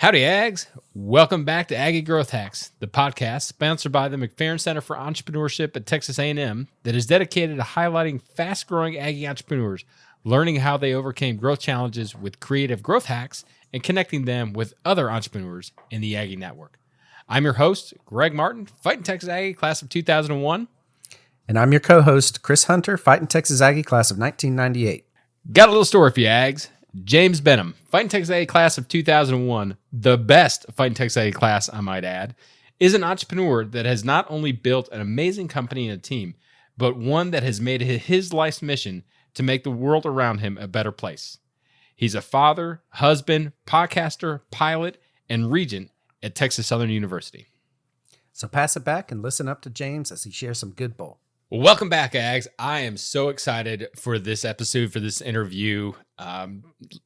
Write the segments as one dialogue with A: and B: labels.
A: Howdy Ags. Welcome back to Aggie Growth Hacks, the podcast sponsored by the McFerrin Center for Entrepreneurship at Texas A&M that is dedicated to highlighting fast-growing Aggie entrepreneurs, learning how they overcame growth challenges with creative growth hacks, and connecting them with other entrepreneurs in the Aggie network. I'm your host, Greg Martin, Fighting Texas Aggie, class of 2001.
B: And I'm your co-host, Chris Hunter, Fighting Texas Aggie, class of 1998.
A: Got a little story for you, Ags. James Benham, Fighting Texas Aggie class of 2001, the best Fighting Texas Aggie class, I might add, is an entrepreneur that has not only built an amazing company and a team, but one that has made it his life's mission to make the world around him a better place. He's a father, husband, podcaster, pilot, and regent at Texas Southern University.
B: So pass it back and listen up to James as he shares some good bull.
A: Well, welcome back, Ags. I am so excited for this episode, for this interview.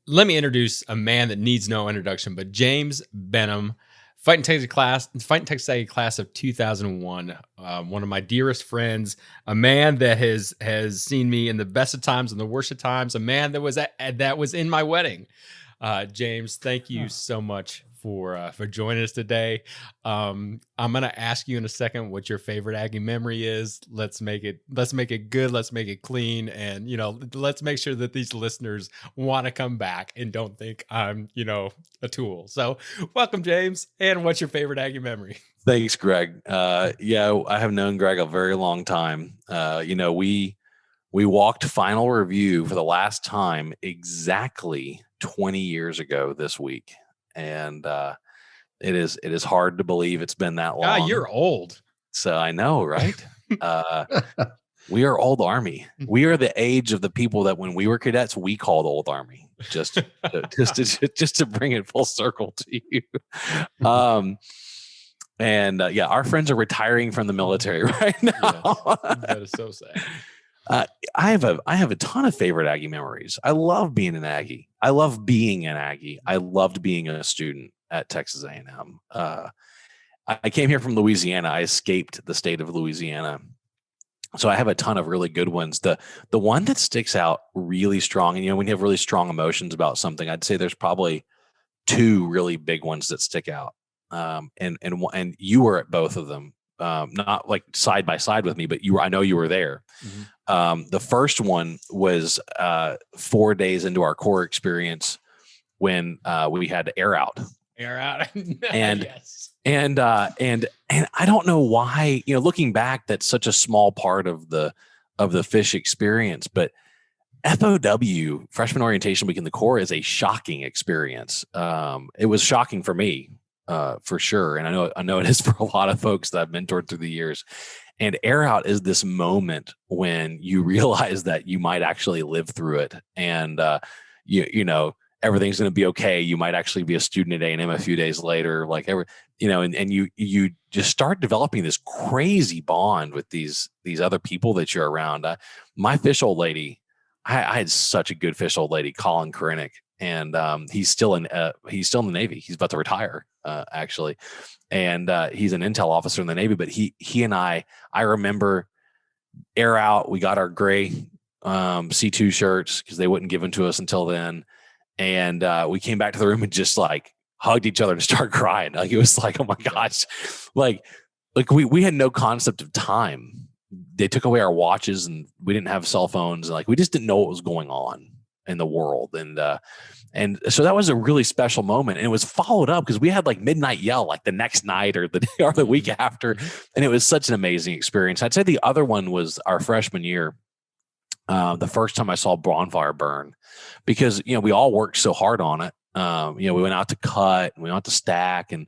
A: Let me introduce a man that needs no introduction, but James Benham, Fighting Texas Aggie class of 2001. One of my dearest friends, a man that has seen me in the best of times and the worst of times, a man that was in my wedding. James, thank you so much for joining us today. I'm gonna ask you in a second what your favorite Aggie memory is. Let's make it good. Let's make it clean, and let's make sure that these listeners want to come back and don't think I'm a tool. So, welcome, James. And what's your favorite Aggie memory?
C: Thanks, Greg. Yeah, I have known Greg a very long time. We walked final review for the last time exactly 20 years ago this week. And it is hard to believe it's been that long.
A: Ah, you're old.
C: So I know, right? We are old Army. We are the age of the people that when we were cadets, we called old Army. Just to bring it full circle to you. Yeah, our friends are retiring from the military right now.
A: Yes, that is so sad.
C: I have a ton of favorite Aggie memories. I love being an Aggie. I love being an Aggie. I loved being a student at Texas A&M. I came here from Louisiana. I escaped the state of Louisiana. So I have a ton of really good ones. The one that sticks out really strong, and when you have really strong emotions about something, I'd say there's probably two really big ones that stick out. And you were at both of them. Not like side by side with me, but I know you were there. Mm-hmm. The first one was 4 days into our core experience when we had air out. And yes. And I don't know why, looking back, that's such a small part of the fish experience, but FOW, freshman orientation week in the core, is a shocking experience. It was shocking for me. For sure. And I know it is for a lot of folks that I've mentored through the years. And air out is this moment when you realize that you might actually live through it. And, everything's going to be okay. You might actually be a student at A&M a few days later, and you just start developing this crazy bond with these other people that you're around. My fish old lady, I had such a good fish old lady, Colin Korinek. And he's still in the Navy. He's about to retire, actually, and he's an intel officer in the Navy. But he and I remember air out. We got our gray C2 shirts because they wouldn't give them to us until then, and we came back to the room and just hugged each other and started crying. It was like, oh my gosh, like we had no concept of time. They took away our watches and we didn't have cell phones. And we just didn't know what was going on in the world. And so that was a really special moment. And it was followed up because we had midnight yell the next night or the day or the week after. And it was such an amazing experience. I'd say the other one was our freshman year. The first time I saw bonfire burn, because, we all worked so hard on it. We went out to cut and we went out to stack, and,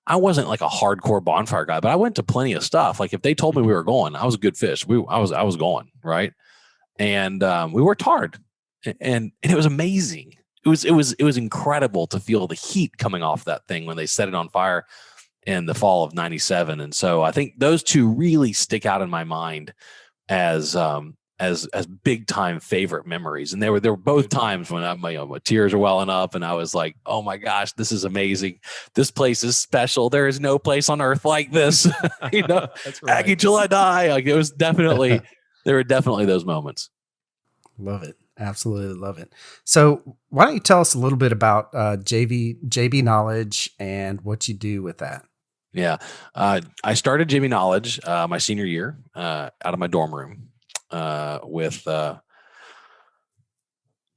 C: I wasn't a hardcore bonfire guy, but I went to plenty of stuff. If they told me we were going, I was a good fish. I was going, right. And we worked hard. And it was amazing. It was incredible to feel the heat coming off that thing when they set it on fire in the fall of '97. And so I think those two really stick out in my mind as big time favorite memories. And there were both times when my tears are welling up, and I was like, oh my gosh, this is amazing. This place is special. There is no place on earth like this.
A: That's right.
C: Aggie till I die. It was definitely there were definitely those moments.
B: Love it. Absolutely love it. So why don't you tell us a little bit about JB Knowledge and what you do with that?
C: Yeah. I started JB Knowledge my senior year out of my dorm room with I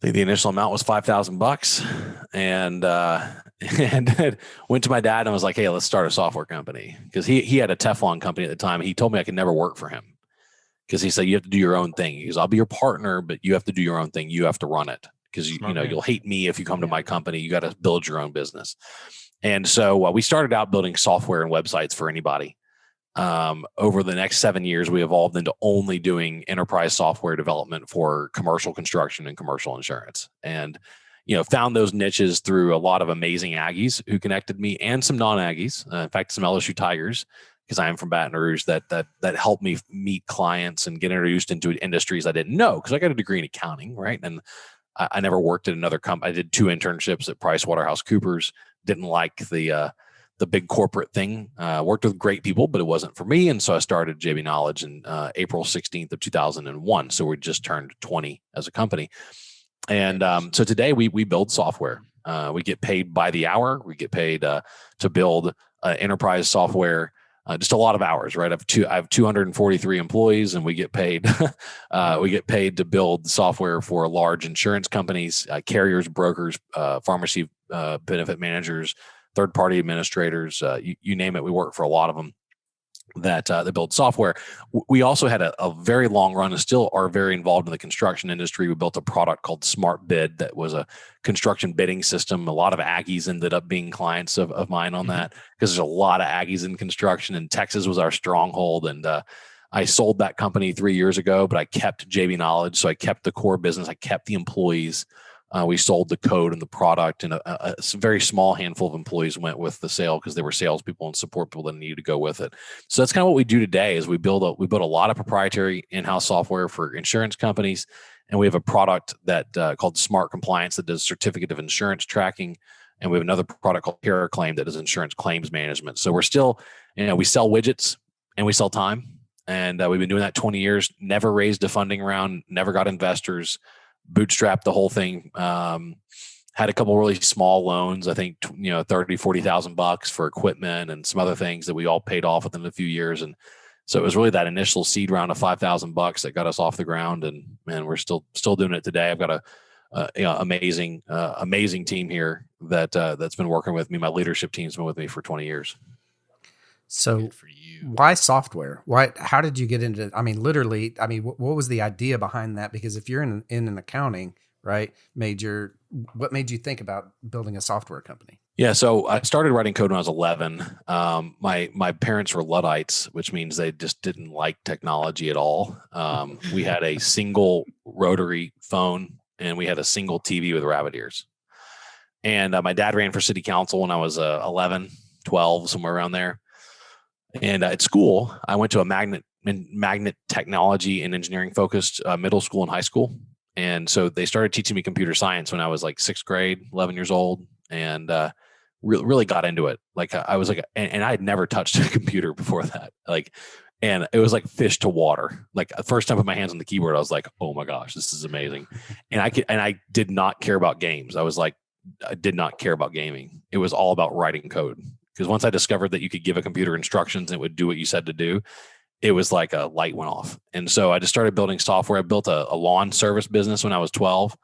C: think the initial amount was $5,000, and and went to my dad and was like, "Hey, let's start a software company," because he had a Teflon company at the time. He told me I could never work for him because he said you have to do your own thing. He goes, "I'll be your partner, but you have to do your own thing. You have to run it because you know you'll hate me if you come to my company. You got to build your own business." And so we started out building software and websites for anybody. Over the next 7 years, we evolved into only doing enterprise software development for commercial construction and commercial insurance. And, found those niches through a lot of amazing Aggies who connected me and some non-Aggies. In fact, some LSU Tigers, because I am from Baton Rouge, that helped me meet clients and get introduced into industries I didn't know, because I got a degree in accounting, right? And I never worked at another company. I did 2 internships at PricewaterhouseCoopers. Didn't like the big corporate thing. Worked with great people, but it wasn't for me. And so I started JB Knowledge in April 16th of 2001. So we just turned 20 as a company. And so today we build software. We get paid by the hour. We get paid to build enterprise software. Just a lot of hours, right? I have 243 employees, and we get paid. We get paid to build software for large insurance companies, carriers, brokers, pharmacy benefit managers, third-party administrators. You name it. We work for a lot of them that build software. We also had a very long run and still are very involved in the construction industry. We built a product called Smart Bid that was a construction bidding system. A lot of Aggies ended up being clients of mine on that, because there's a lot of Aggies in construction, and Texas was our stronghold. And I sold that company 3 years ago, but I kept JB Knowledge. So I kept the core business. I kept the employees. We sold the code and the product, and a very small handful of employees went with the sale because they were salespeople and support people that needed to go with it. So that's kind of what we do today. Is we build a lot of proprietary in-house software for insurance companies, and we have a product that called Smart Compliance that does certificate of insurance tracking, and we have another product called Care Claim that does insurance claims management. So we're still, we sell widgets and we sell time, and we've been doing that 20 years. Never raised a funding round, never got investors. Bootstrapped the whole thing. Had a couple really small loans, I think, $30,000-$40,000 for equipment and some other things that we all paid off within a few years. And so it was really that initial seed round of $5,000 that got us off the ground. And we're still doing it today. I've got a amazing team here that's been working with me. My leadership team's been with me for 20 years.
B: So why software? How did you get into it? I mean, literally, what was the idea behind that? Because if you're in an accounting, right, major, what made you think about building a software company?
C: Yeah. So I started writing code when I was 11. My parents were Luddites, which means they just didn't like technology at all. We had a single rotary phone, and we had a single TV with rabbit ears. And my dad ran for city council when I was 11, 12, somewhere around there. And at school, I went to a magnet technology and engineering focused middle school and high school. And so they started teaching me computer science when I was like 6th grade, 11 years old, and really got into it. Like I was like, and I had never touched a computer before that. And it was like fish to water. Like the first time I put my hands on the keyboard, I was like, oh my gosh, this is amazing. And I did not care about games. I did not care about gaming. It was all about writing code. Because once I discovered that you could give a computer instructions and it would do what you said to do, it was like a light went off. And so I just started building software. I built a lawn service business when I was 12,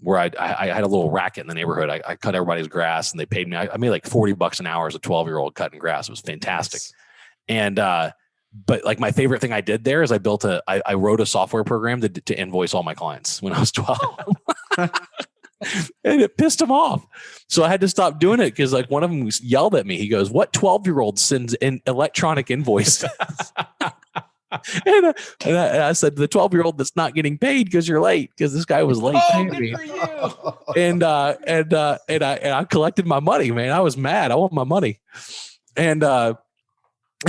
C: where I had a little racket in the neighborhood. I cut everybody's grass, and they paid me. I made like $40 an hour as a 12-year-old cutting grass. It was fantastic. Nice. And but like my favorite thing I did there is I wrote a software program to invoice all my clients when I was 12. And it pissed him off. So I had to stop doing it, because like one of them yelled at me. He goes, "What 12-year-old sends in electronic invoices?" and I said, "The 12-year-old that's not getting paid because you're late, because this guy was late paying me." For you. And I collected my money, man. I was mad. I want my money. And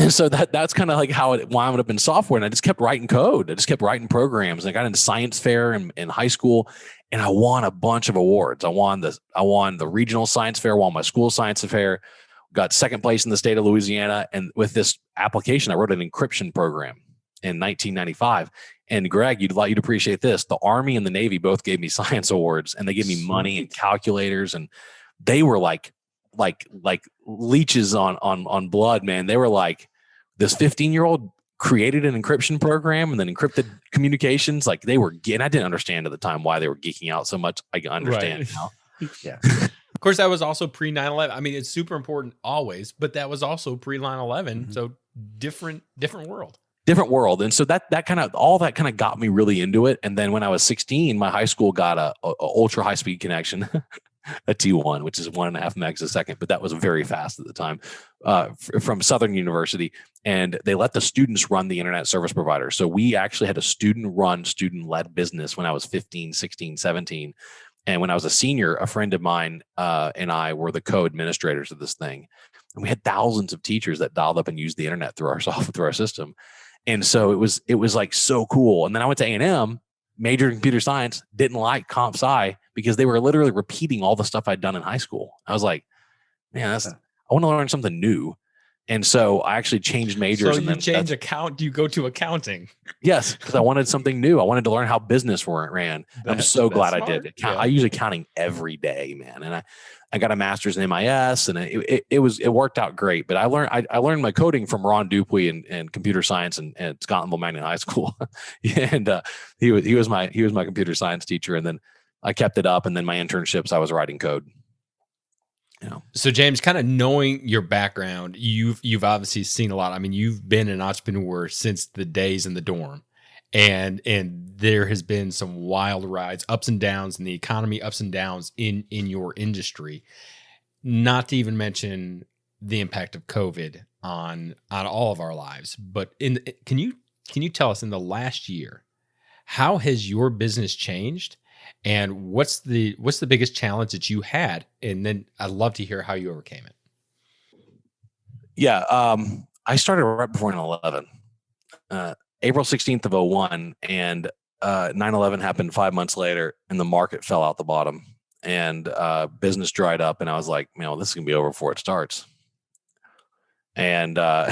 C: so that's kind of like how it wound up in software. And I just kept writing code. I just kept writing programs. And I got into science fair in high school, and I won a bunch of awards. I won the regional science fair, won my school science fair, got second place in the state of Louisiana. And with this application, I wrote an encryption program in 1995. And Greg, you'd appreciate this. The Army and the Navy both gave me science awards, and they gave me money and calculators, and they were like leeches on blood, man. They were like, this 15-year-old created an encryption program and then encrypted communications. Like they were, and I didn't understand at the time why they were geeking out so much. I understand now.
B: Yeah.
A: Of course, that was also pre 9/11. I mean, it's super important always, but that was also pre 9/11. So different world.
C: Different world. And so that kind of got me really into it. And then when I was 16, my high school got a ultra high speed connection, a T1, which is 1.5 megs a second, but that was very fast at the time, from Southern University. And they let the students run the internet service provider. So we actually had a student-led business when I was 15, 16, 17. And when I was a senior, a friend of mine and I were the co-administrators of this thing. And we had thousands of teachers that dialed up and used the internet through our software, through our system. And so it was like so cool. And then I went to A&M, majored in computer science, didn't like comp sci because they were literally repeating all the stuff I'd done in high school. I was like, man, I want to learn something new. And so I actually changed majors.
A: So you go to accounting.
C: Yes, because I wanted something new. I wanted to learn how business ran. I'm so glad I did. I use accounting every day, man. And I got a master's in MIS, and it worked out great. But I learned my coding from Ron Dupuy and computer science and Scotlandville Magnet High School, and he was my computer science teacher. And then I kept it up. And then my internships, I was writing code. You know. So
A: James, kind of knowing your background, you've obviously seen a lot. I mean, you've been an entrepreneur since the days in the dorm, and there has been some wild rides, ups and downs in the economy, ups and downs in your industry. Not to even mention the impact of COVID on all of our lives. But can you tell us in the last year, how has your business changed? And what's the biggest challenge that you had? And then I'd love to hear how you overcame it.
C: Yeah. I started right before 9/11, April 16th of 01, and 9/11 happened 5 months later, and the market fell out the bottom, and business dried up. And I was like, this is gonna be over before it starts. And I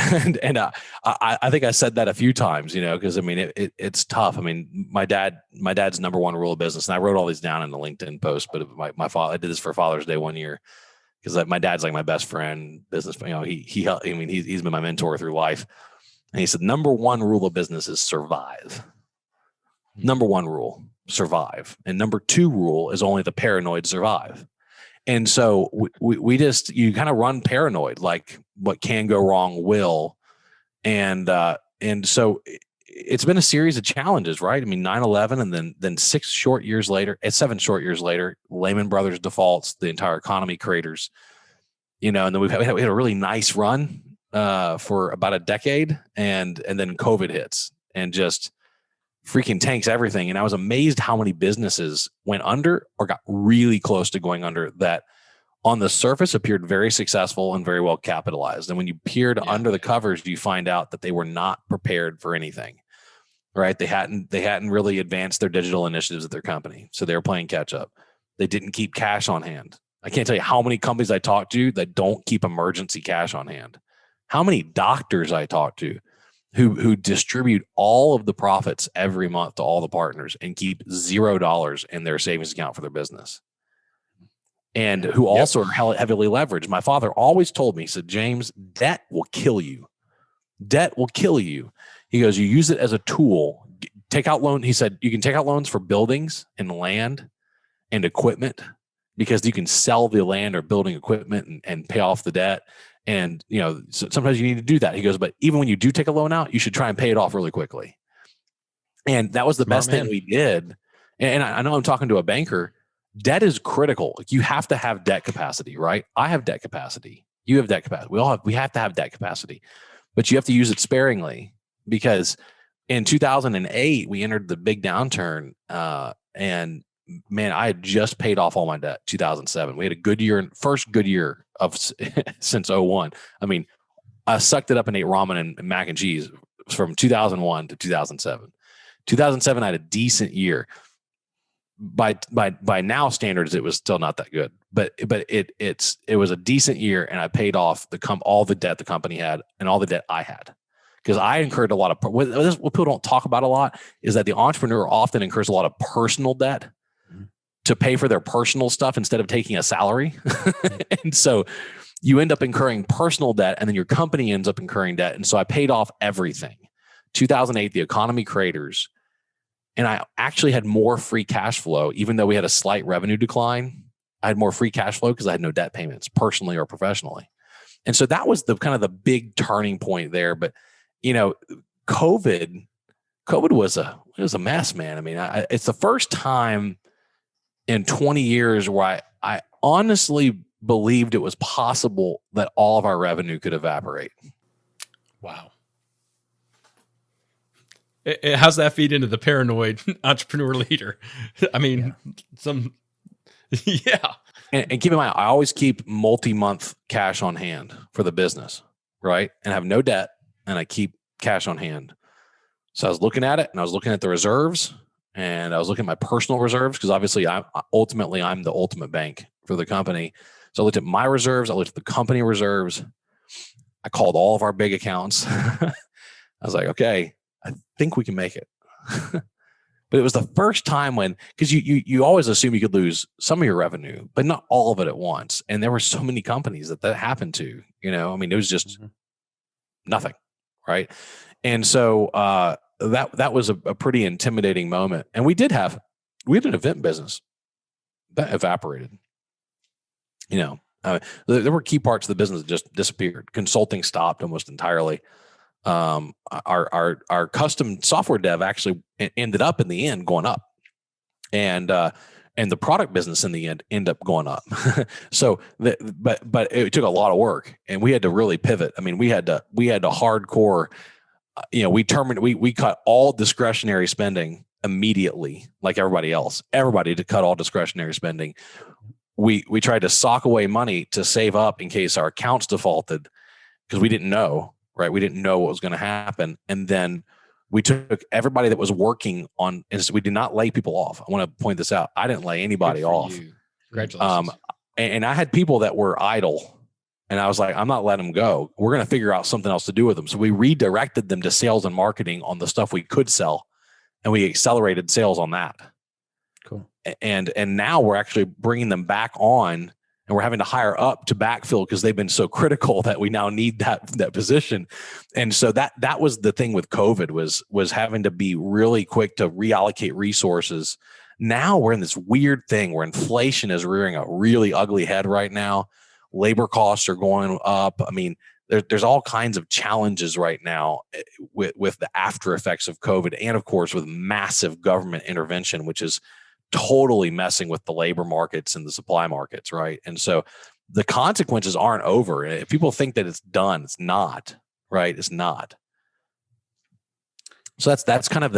C: think I said that a few times, because I mean it's tough. I mean, my dad's number one rule of business, and I wrote all these down in a LinkedIn post. But my father, I did this for Father's Day one year because my dad's like my best friend, business. He's been my mentor through life, and he said number one rule of business is survive. Number one rule, survive, and number two rule is only the paranoid survive. And so you kind of run paranoid, like what can go wrong will. And so it's been a series of challenges, right? I mean, 9/11 and then 7 short years later, Lehman Brothers defaults, the entire economy craters, and then we had a really nice run for about a decade. And then COVID hits and just freaking tanks everything. And I was amazed how many businesses went under or got really close to going under that on the surface appeared very successful and very well capitalized. And when you peered under the covers, you find out that they were not prepared for anything, right? They hadn't really advanced their digital initiatives at their company. So they were playing catch up. They didn't keep cash on hand. I can't tell you how many companies I talked to that don't keep emergency cash on hand. How many doctors I talked to who distribute all of the profits every month to all the partners and keep $0 in their savings account for their business. And who also are heavily leveraged. My father always told me, he said, James, debt will kill you. Debt will kill you. He goes, you use it as a tool. Take out loan. He said, you can take out loans for buildings and land and equipment because you can sell the land or building equipment and pay off the debt. And, so sometimes you need to do that. He goes, but even when you do take a loan out, you should try and pay it off really quickly. And that was the best thing we did. And I know I'm talking to a banker. Debt is critical. Like you have to have debt capacity, right? I have debt capacity. You have debt capacity. We have to have debt capacity, but you have to use it sparingly because in 2008, we entered the big downturn. And man, I had just paid off all my debt. 2007, we had a good year, first good year of since 01. I mean, I sucked it up and ate ramen and mac and cheese from 2001 to 2007. 2007, I had a decent year. By now standards, it was still not that good, but it was a decent year, and I paid off all the debt the company had and all the debt I had because I incurred a lot of what people don't talk about a lot is that the entrepreneur often incurs a lot of personal debt to pay for their personal stuff instead of taking a salary. And so you end up incurring personal debt, and then your company ends up incurring debt. And so I paid off everything. 2008, the economy craters, and I actually had more free cash flow, even though we had a slight revenue decline. I had more free cash flow because I had no debt payments, personally or professionally. And so that was the kind of the big turning point there. But COVID was a mess, man. I mean, it's the first time in 20 years where I honestly believed it was possible that all of our revenue could evaporate.
A: Wow. How's that feed into the paranoid entrepreneur leader? I mean, yeah.
C: And keep in mind, I always keep multi-month cash on hand for the business, right? And I have no debt, and I keep cash on hand. So I was looking at it, and I was looking at the reserves, and I was looking at my personal reserves, because obviously I'm the ultimate bank for the company. So I looked at my reserves. I looked at the company reserves. I called all of our big accounts. I was like, okay, I think we can make it. But it was the first time when, because you always assume you could lose some of your revenue, but not all of it at once. And there were so many companies that happened to, I mean, it was just nothing. Right. And so that was a pretty intimidating moment. And we had an event business that evaporated. There were key parts of the business that just disappeared. Consulting stopped almost entirely. Our custom software dev actually ended up in the end going up, and the product business in the end ended up going up. So, but it took a lot of work, and we had to really pivot. I mean, we had to hardcore. We cut all discretionary spending immediately, like everybody else. Everybody to cut all discretionary spending. We tried to sock away money to save up in case our accounts defaulted, because we didn't know. Right. We didn't know what was going to happen. And then we took everybody that was working on, and so we did not lay people off. I want to point this out. I didn't lay anybody off.
A: Congratulations.
C: And I had people that were idle, and I was like, I'm not letting them go. We're going to figure out something else to do with them. So we redirected them to sales and marketing on the stuff we could sell, and we accelerated sales on that.
B: Cool.
C: And now we're actually bringing them back on. And we're having to hire up to backfill because they've been so critical that we now need that position. And so that was the thing with COVID was having to be really quick to reallocate resources. Now we're in this weird thing where inflation is rearing a really ugly head right now. Labor costs are going up. I mean, there's all kinds of challenges right now with the after effects of COVID, and of course with massive government intervention, which is totally messing with the labor markets and the supply markets, right? And so the consequences aren't over. If people think that it's done, it's not, right? It's not. So that's kind of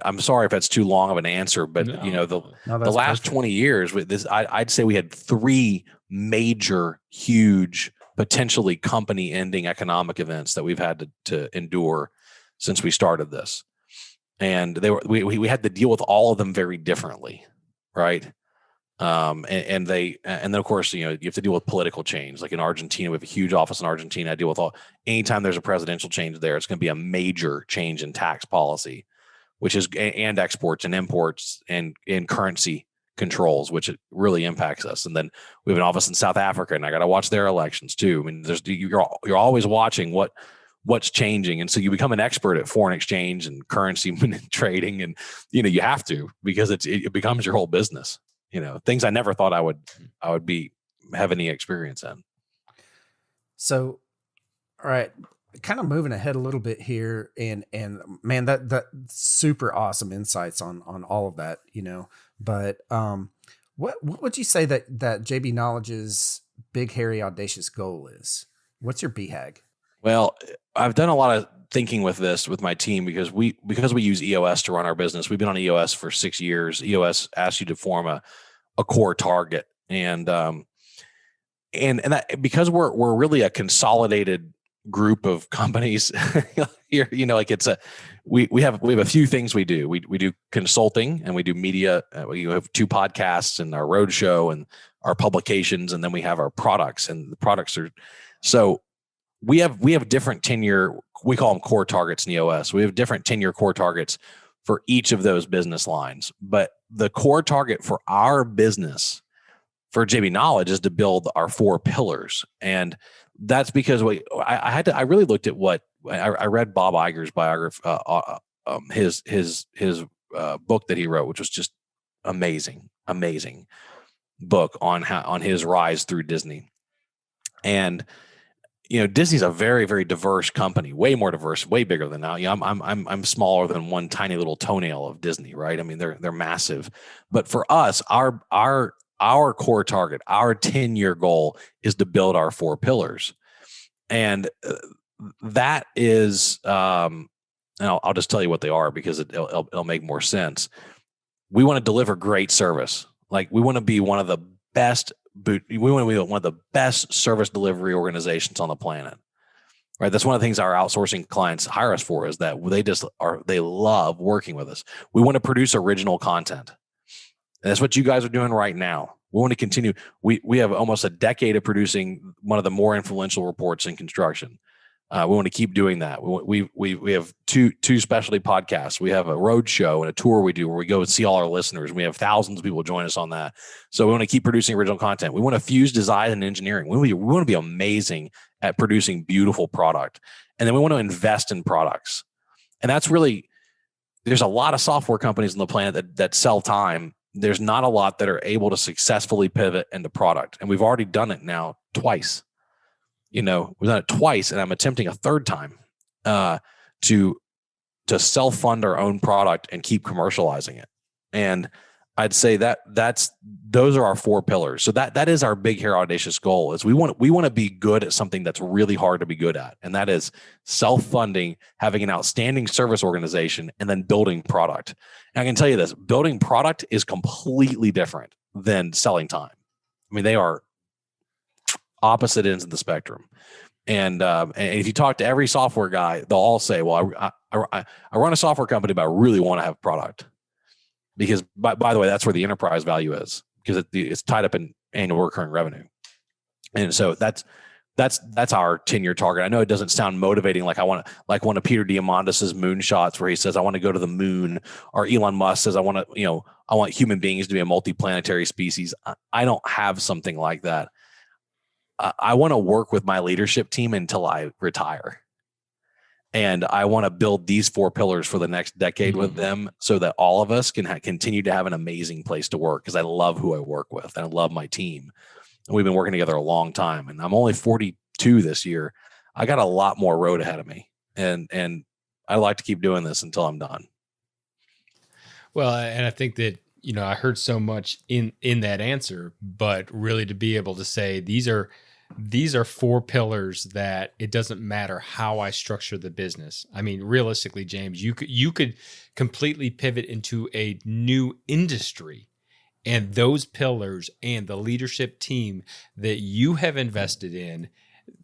C: I'm sorry if that's too long of an answer, but the last 20 years with this, I'd say we had 3 major, huge, potentially company ending economic events that we've had to endure since we started this. And we had to deal with all of them very differently, right? And then of course you have to deal with political change. Like in Argentina, we have a huge office in Argentina. I deal with anytime there's a presidential change there, it's going to be a major change in tax policy, which is and exports and imports and currency controls, which it really impacts us. And then we have an office in South Africa, and I got to watch their elections too. I mean, you're always watching what's changing. And so you become an expert at foreign exchange and currency trading. And, you have to, because it becomes your whole business, things I never thought I would have any experience in.
B: So, all right, kind of moving ahead a little bit here, and man, that super awesome insights on all of that, but, what would you say that JB Knowledge's big, hairy, audacious goal is? What's your BHAG?
C: Well, I've done a lot of thinking with my team because we use EOS to run our business. We've been on EOS for 6 years. EOS asks you to form a core target, and that, because we're really a consolidated group of companies. Like we have a few things we do. We do consulting, and we do media. We have 2 podcasts and our roadshow and our publications, and then we have our products, and the products are so. we have different 10-year, we call them core targets in EOS. We have different 10-year core targets for each of those business lines. But the core target for our business for JB Knowledge is to build our 4 pillars. And that's because I really looked at what I read Bob Iger's biography, his book that he wrote, which was just amazing book on his rise through Disney. And Disney's a very, very diverse company, way more diverse, way bigger than now. I'm smaller than one tiny little toenail of Disney, right? I mean, they're massive. But for us, our core target, our 10-year goal is to build our 4 pillars. And that is, and I'll just tell you what they are because it'll make more sense. We want to deliver great service. Like we want to be one of the best service delivery organizations on the planet. Right. That's one of the things our outsourcing clients hire us for, is that they love working with us. We want to produce original content. And that's what you guys are doing right now. We want to continue. We have almost a decade of producing one of the more influential reports in construction. We want to keep doing that. We have two specialty podcasts. We have a road show and a tour we do where we go and see all our listeners. We have thousands of people join us on that. So we want to keep producing original content. We want to fuse design and engineering. We want to be amazing at producing beautiful product. And then we want to invest in products. And that's really, there's a lot of software companies on the planet that sell time. There's not a lot that are able to successfully pivot into product. And we've already done it now twice. We've done it twice, and I'm attempting a third time to self-fund our own product and keep commercializing it. And I'd say those are our 4 pillars. So that is our big, hairy, audacious goal. Is we want to be good at something that's really hard to be good at, and that is self-funding, having an outstanding service organization, and then building product. And I can tell you this: building product is completely different than selling time. I mean, they are opposite ends of the spectrum. And if you talk to every software guy, they'll all say, well, I run a software company, but I really want to have product. Because by the way, that's where the enterprise value is, because it's tied up in annual recurring revenue. And so that's our 10-year target. I know it doesn't sound motivating. Like one of Peter Diamandis's moonshots where he says, I want to go to the moon, or Elon Musk says, I want human beings to be a multiplanetary species. I don't have something like that. I want to work with my leadership team until I retire. And I want to build these 4 pillars for the next decade with them, so that all of us can continue to have an amazing place to work, because I love who I work with and I love my team. And we've been working together a long time, and I'm only 42 this year. I got a lot more road ahead of me, and I like to keep doing this until I'm done.
A: Well, and I think that, I heard so much in that answer, but really to be able to say these are 4 pillars that it doesn't matter how I structure the business. I mean, realistically, James, you could completely pivot into a new industry, and those pillars and the leadership team that you have invested in,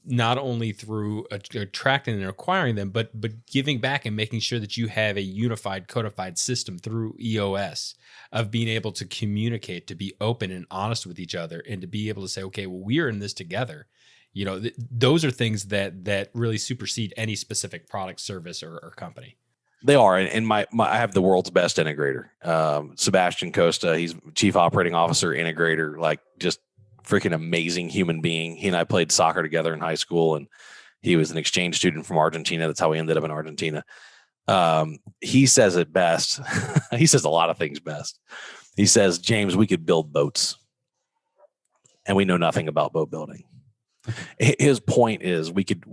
A: not only through attracting and acquiring them, but giving back and making sure that you have a unified, codified system through EOS of being able to communicate, to be open and honest with each other, and to be able to say, okay, well, we are in this together. Those are things that really supersede any specific product, service, or company.
C: They are. And I have the world's best integrator, Sebastian Costa. He's chief operating officer, integrator, like just freaking amazing human being. He and I played soccer together in high school, and he was an exchange student from Argentina. That's how he ended up in Argentina. He says it best. He says a lot of things best. He says, James, we could build boats, and we know nothing about boat building. His point is, we could,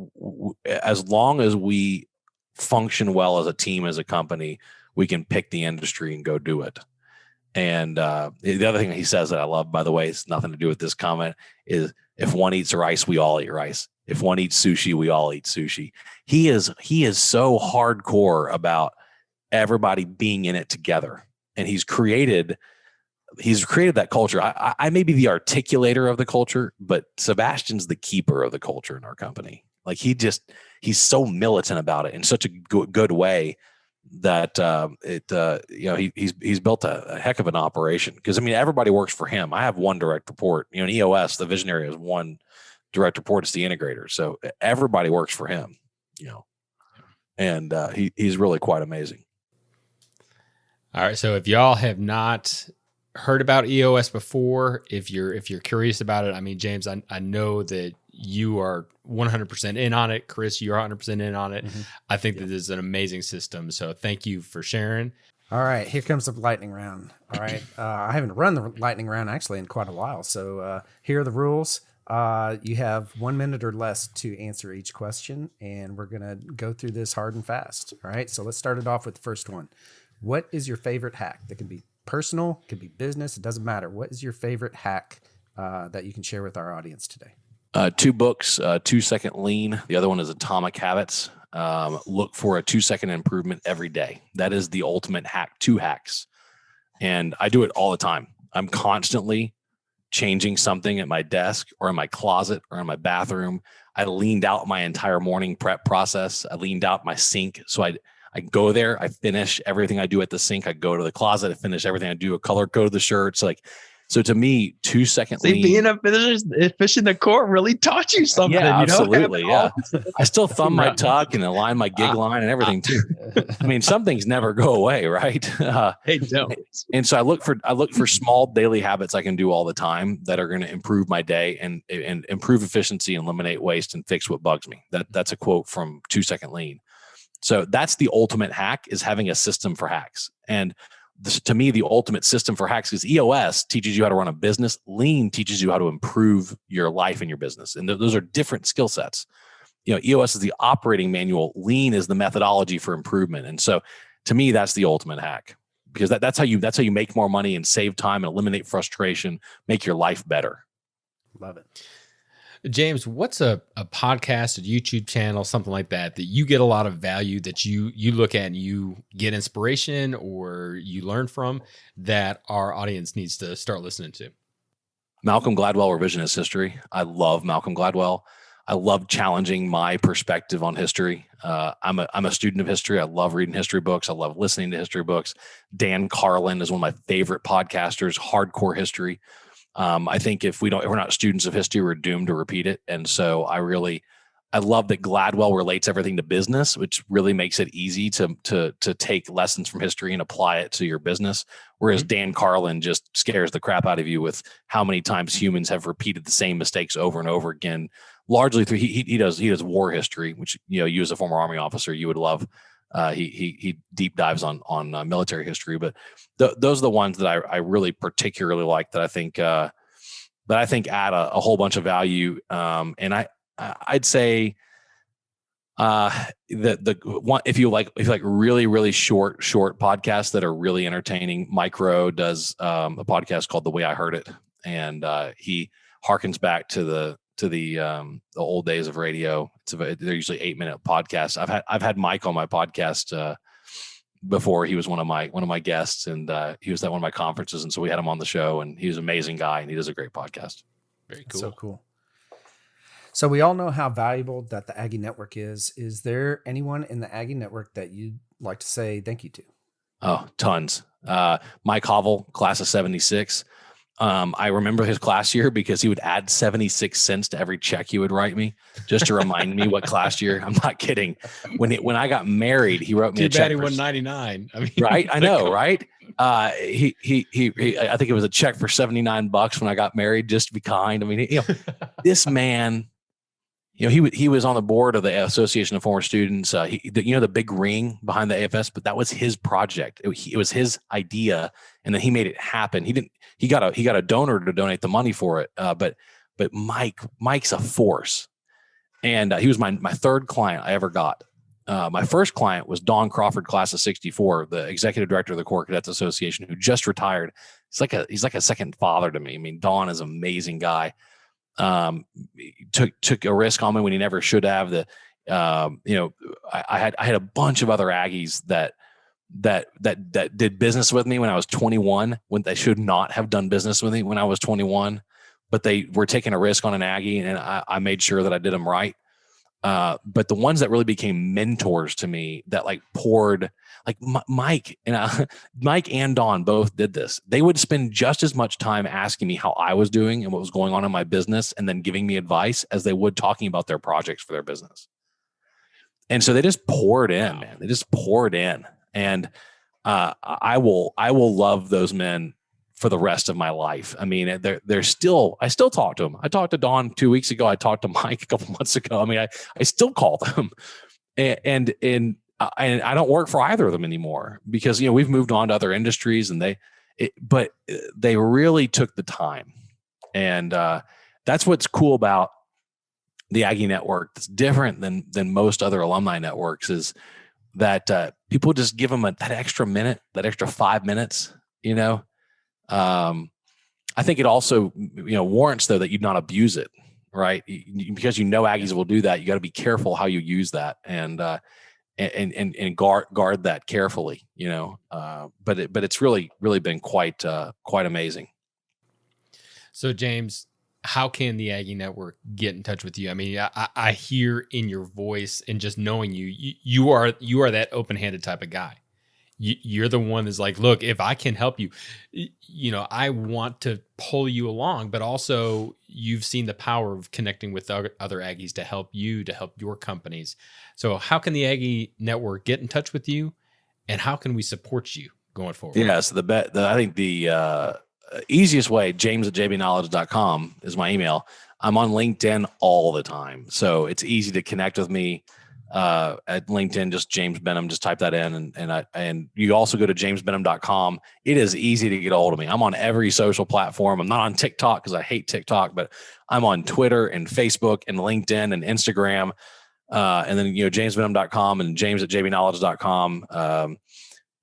C: as long as we function well as a team, as a company, we can pick the industry and go do it. And the other thing he says that I love, by the way, it's nothing to do with this comment, is if one eats rice, we all eat rice. If one eats sushi, we all eat sushi. He is so hardcore about everybody being in it together. And he's created that culture. I may be the articulator of the culture, but Sebastian's the keeper of the culture in our company. Like he's so militant about it in such a good way that he's built a heck of an operation. Because I mean, everybody works for him. I have one direct report. In EOS, the visionary has one direct report is the integrator. So everybody works for him, and he's really quite amazing.
A: All right. So if y'all have not heard about EOS before, if you're curious about it, I mean, James, I know that you are 100% in on it. Chris, you're 100% in on it. Mm-hmm. I think that this is an amazing system. So thank you for sharing.
B: All right, here comes the lightning round. All right, I haven't run the lightning round actually in quite a while. So here are the rules. You have 1 minute or less to answer each question, and we're going to go through this hard and fast. All right, so let's start it off with the first one. What is your favorite hack? That can be personal, can be business. It doesn't matter. What is your favorite hack that you can share with our audience today?
C: 2 books, 2 Second Lean. The other one is Atomic Habits. Look for a 2-second improvement every day. That is the ultimate hack, 2 hacks. And I do it all the time. I'm constantly changing something at my desk or in my closet or in my bathroom. I leaned out my entire morning prep process. I leaned out my sink. So I go there, I finish everything I do at the sink. I go to the closet, I finish everything I do, a color code the shirts. So to me, 2 second lean.
D: Being a fish in the court really taught you something.
C: Yeah, absolutely. Yeah. I still thumb my tuck and align my gig line and everything too. I mean, some things never go away, right?
D: They don't.
C: And so I look for small daily habits I can do all the time that are going to improve my day and improve efficiency and eliminate waste and fix what bugs me. That's a quote from 2 Second Lean. So that's the ultimate hack, is having a system for hacks. And to me, the ultimate system for hacks is EOS teaches you how to run a business. Lean teaches you how to improve your life and your business. And those are different skill sets. EOS is the operating manual. Lean is the methodology for improvement. And so to me, that's the ultimate hack, because that's how you make more money and save time and eliminate frustration, make your life better.
B: Love it.
A: James, what's a podcast, a YouTube channel, something like that you get a lot of value, that you look at and you get inspiration or you learn from, that our audience needs to start listening to?
C: Malcom Gladwell, Revisionist History. I love Malcom Gladwell. I love challenging my perspective on history. I'm a student of history. I love reading history books. I love listening to history books. Dan Carlin is one of my favorite podcasters, hardcore history. I think if we're not students of history, we're doomed to repeat it. And so I love that Gladwell relates everything to business, which really makes it easy to take lessons from history and apply it to your business. Whereas Dan Carlin just scares the crap out of you with how many times humans have repeated the same mistakes over and over again, largely through, he does war history, which, you as a former Army officer, you would love. He deep dives on military history, but those are the ones that I really particularly like, that I think add a whole bunch of value. And I'd say the one, if you like really, really short podcasts that are really entertaining, Mike Rowe does a podcast called The Way I Heard It, and he harkens back to the old days of radio. They're usually 8-minute podcasts. I've had Mike on my podcast before. He was one of my guests, and he was at one of my conferences, and so we had him on the show. And he's an amazing guy, and he does a great podcast.
A: Very cool.
B: So cool. So we all know how valuable that the Aggie Network is. Is there anyone in the Aggie Network that you'd like to say thank you to?
C: Oh, tons. Mike Hovel, class of 76. I remember his class year because he would add 76 cents to every check he would write me just to remind me what class year. I'm not kidding. When I got married, he wrote me a check.
A: Too bad he $1.99. I mean,
C: right? I know, right? He I think it was a check for $79 when I got married, just to be kind. I mean, this man, he was on the board of the Association of Former Students. The big ring behind the AFS, but that was his project. It was his idea, and then he made it happen. He got a donor to donate the money for it. But Mike's a force, and he was my third client I ever got. My first client was Don Crawford, class of 64, the executive director of the Corps Cadets Association, who just retired. He's like a second father to me. I mean, Don is an amazing guy. Took a risk on me when he never should have. I had a bunch of other Aggies that did business with me when I was 21, when they should not have done business with me when I was 21, but they were taking a risk on an Aggie, and I made sure that I did them right. But the ones that really became mentors to me that like poured, like Mike and Don both did this. They would spend just as much time asking me how I was doing and what was going on in my business and then giving me advice as they would talking about their projects for their business. And so they just poured in, man. They just poured in. And I will love those men for the rest of my life. I mean, I still talk to them. I talked to Don 2 weeks ago. I talked to Mike a couple months ago. I mean, I still call them, and I don't work for either of them anymore because, we've moved on to other industries but they really took the time. And that's what's cool about the Aggie network. That's different than most other alumni networks is that people just give them that extra minute, that extra 5 minutes, I think it also, warrants though that you not abuse it, right? Because Aggies will do that. You got to be careful how you use that and guard that carefully, but it's really been quite amazing.
A: So James, how can the Aggie Network get in touch with you? I mean, I hear in your voice and just knowing you are that open-handed type of guy. You're the one that's like, look, if I can help you, I want to pull you along, but also you've seen the power of connecting with other Aggies to help your companies. So how can the Aggie Network get in touch with you and how can we support you going forward?
C: Yeah. So I think the easiest way, james@jbknowledge.com is my email. I'm on LinkedIn all the time. So it's easy to connect with me. At LinkedIn, just James Benham, just type that in and you also go to jamesbenham.com. It is easy to get a hold of me. I'm on every social platform. I'm not on TikTok because I hate TikTok, but I'm on Twitter and Facebook and LinkedIn and Instagram. And then, jamesbenham.com and james@jbknowledge.com.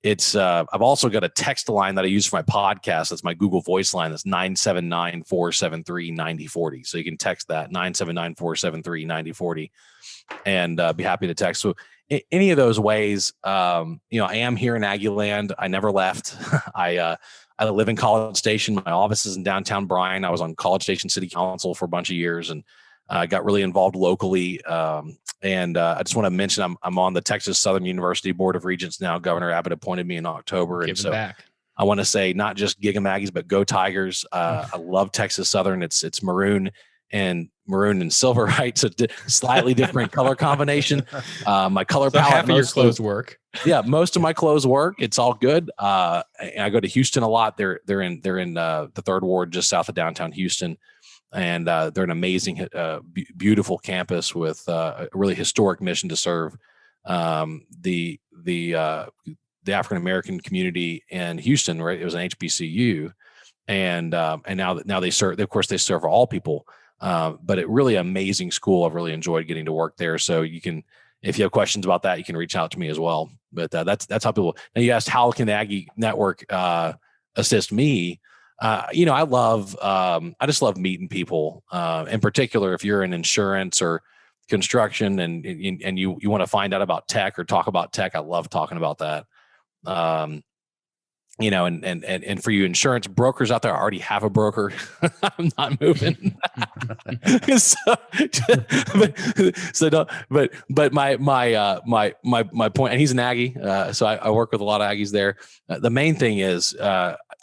C: I've also got a text line that I use for my podcast. That's my Google Voice line. That's 979-473-9040. So you can text that 979-473-9040 and be happy to text. So any of those ways, I am here in Aggie land. I never left. I live in College Station. My office is in downtown Bryan. I was on College Station City Council for a bunch of years and got really involved locally. And I just want to mention I'm on the Texas Southern University Board of Regents now. Governor Abbott appointed me in October.
A: Give it back.
C: I want to say not just Gig 'em Aggies, but go Tigers. I love Texas Southern. It's maroon and silver, right? So slightly different color combination. My color palette.
A: Half of your clothes work.
C: Yeah, most of my clothes work. It's all good. And I go to Houston a lot. They're in the third ward, just south of downtown Houston. And they're an amazing, beautiful campus with a really historic mission to serve the African American community in Houston. Right, it was an HBCU, and now they serve. Of course, they serve all people, but it really amazing school. I've really enjoyed getting to work there. So you can, if you have questions about that, you can reach out to me as well. But that's how people. Now you asked how can the Aggie Network assist me? I just love meeting people. In particular, if you're in insurance or construction and you want to find out about tech or talk about tech, I love talking about that. And for you insurance brokers out there, I already have a broker. I'm not moving. But my point, and he's an Aggie. So I work with a lot of Aggies there. The main thing is,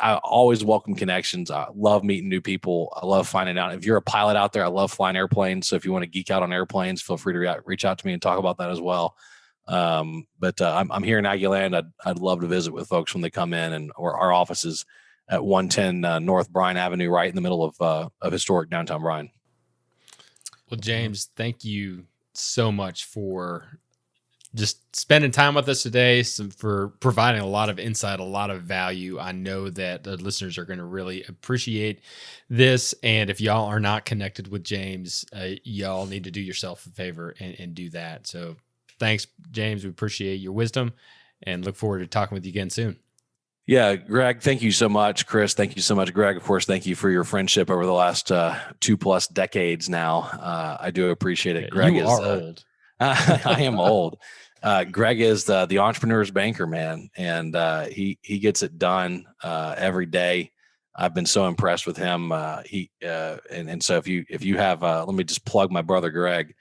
C: I always welcome connections. I love meeting new people. I love finding out. If you're a pilot out there, I love flying airplanes. So if you want to geek out on airplanes, feel free to reach out to me and talk about that as well. But I'm here in Aggie land. I'd love to visit with folks when they come in, or our office is at 110 North Bryan Avenue, right in the middle of historic downtown Bryan.
A: Well, James, thank you so much for just spending time with us today, for providing a lot of insight, a lot of value. I know that the listeners are going to really appreciate this. And if y'all are not connected with James, y'all need to do yourself a favor and do that. So thanks, James. We appreciate your wisdom and look forward to talking with you again soon.
C: Yeah, Greg, thank you so much. Chris, thank you so much. Greg, of course, thank you for your friendship over the last 2+ decades now. I do appreciate it. Greg
A: you are old.
C: I am old. Greg is the entrepreneur's banker, man. And he gets it done every day. I've been so impressed with him. So if you have, let me just plug my brother, Greg.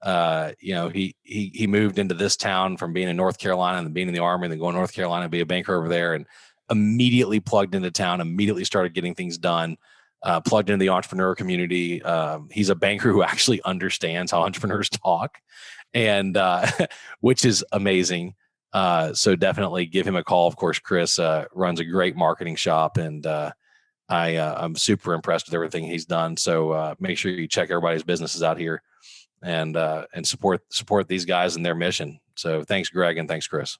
C: He moved into this town from being in North Carolina and then being in the Army and then going to North Carolina and be a banker over there, and immediately plugged into town, immediately started getting things done, plugged into the entrepreneur community. He's a banker who actually understands how entrepreneurs talk, and which is amazing. So definitely give him a call. Of course, Chris runs a great marketing shop, and I'm super impressed with everything he's done. So make sure you check everybody's businesses out here and support these guys and their mission. So thanks, Greg, and thanks, Chris.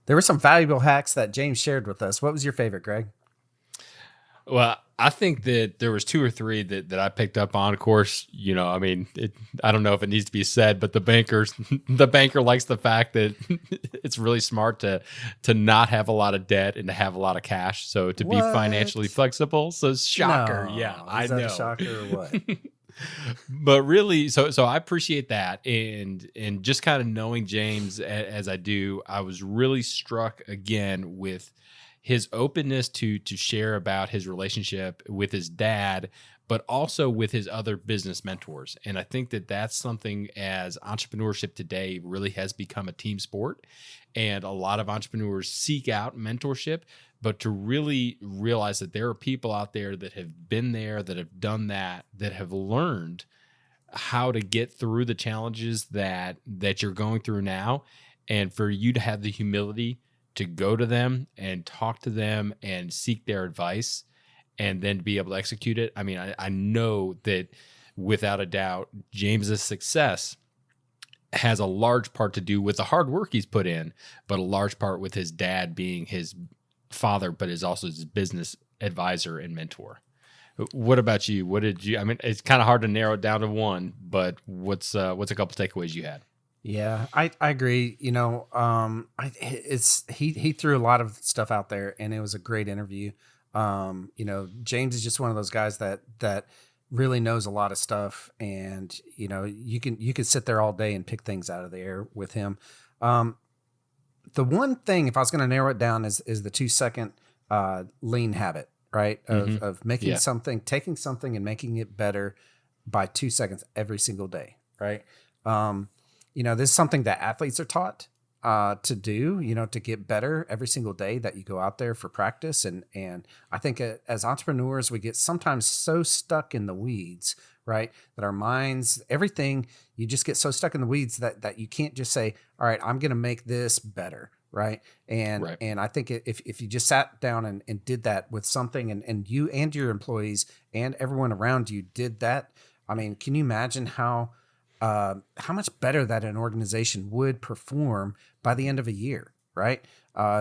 B: There were some valuable hacks that James shared with us. What was your favorite, Greg?
A: Well, I think that there was 2 or 3 that I picked up on. Of course, I don't know if it needs to be said, but the banker likes the fact that it's really smart to not have a lot of debt and to have a lot of cash. So to be financially flexible. So shocker.
B: No.
A: Yeah,
B: I know. A shocker or what?
A: But really, so I appreciate that, and just kind of knowing James as I do, I was really struck again with his openness to share about his relationship with his dad, but also with his other business mentors. And I think that that's something, as entrepreneurship today really has become a team sport, and a lot of entrepreneurs seek out mentorship, but to really realize that there are people out there that have been there, that have done that have learned how to get through the challenges that you're going through now. And for you to have the humility to go to them and talk to them and seek their advice and then be able to execute it. I mean, I know that without a doubt, James's success has a large part to do with the hard work he's put in, but a large part with his dad being his father, but is also his business advisor and mentor. What about you? I mean, it's kind of hard to narrow it down to one, but what's a couple takeaways you had?
B: Yeah, I agree. He threw a lot of stuff out there, and it was a great interview. James is just one of those guys that really knows a lot of stuff, and you can sit there all day and pick things out of the air with him. The one thing, if I was going to narrow it down, is the 2-second lean habit, right? Of making something, taking something and making it better by 2 seconds every single day, right? This is something that athletes are taught to do, to get better every single day that you go out there for practice. And I think as entrepreneurs, we get sometimes so stuck in the weeds, right? That our minds, everything, you just get so stuck in the weeds that you can't just say, all right, I'm going to make this better. Right. And I think if you just sat down and did that with something and you and your employees and everyone around you did that, I mean, can you imagine how much better that an organization would perform by the end of a year, right?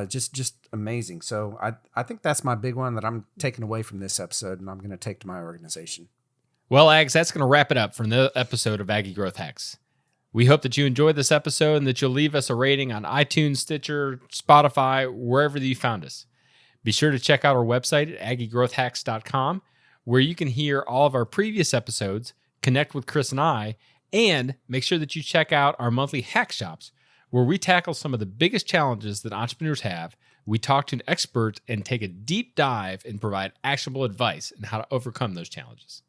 B: Just amazing. So I think that's my big one that I'm taking away from this episode, and I'm going to take to my organization.
A: Well, Ags, that's going to wrap it up for another episode of Aggie Growth Hacks. We hope that you enjoyed this episode and that you'll leave us a rating on iTunes, Stitcher, Spotify, wherever you found us. Be sure to check out our website at aggiegrowthhacks.com, where you can hear all of our previous episodes, connect with Chris and I, and make sure that you check out our monthly hack shops, where we tackle some of the biggest challenges that entrepreneurs have. We talk to an expert and take a deep dive and provide actionable advice on how to overcome those challenges.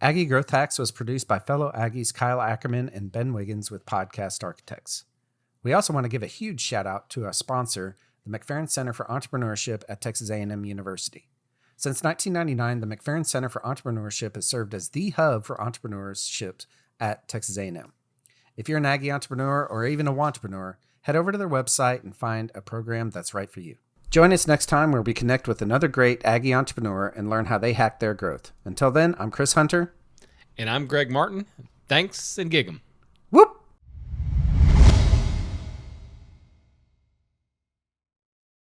B: Aggie Growth Hacks was produced by fellow Aggies Kyle Ackerman and Ben Wiggins with Podcast Architects. We also want to give a huge shout out to our sponsor, the McFerrin Center for Entrepreneurship at Texas A&M University. Since 1999, the McFerrin Center for Entrepreneurship has served as the hub for entrepreneurship at Texas A&M. If you're an Aggie entrepreneur or even a wantrepreneur, head over to their website and find a program that's right for you. Join us next time where we connect with another great Aggie entrepreneur and learn how they hack their growth. Until then, I'm Chris Hunter.
A: And I'm Greg Martin. Thanks and gig 'em.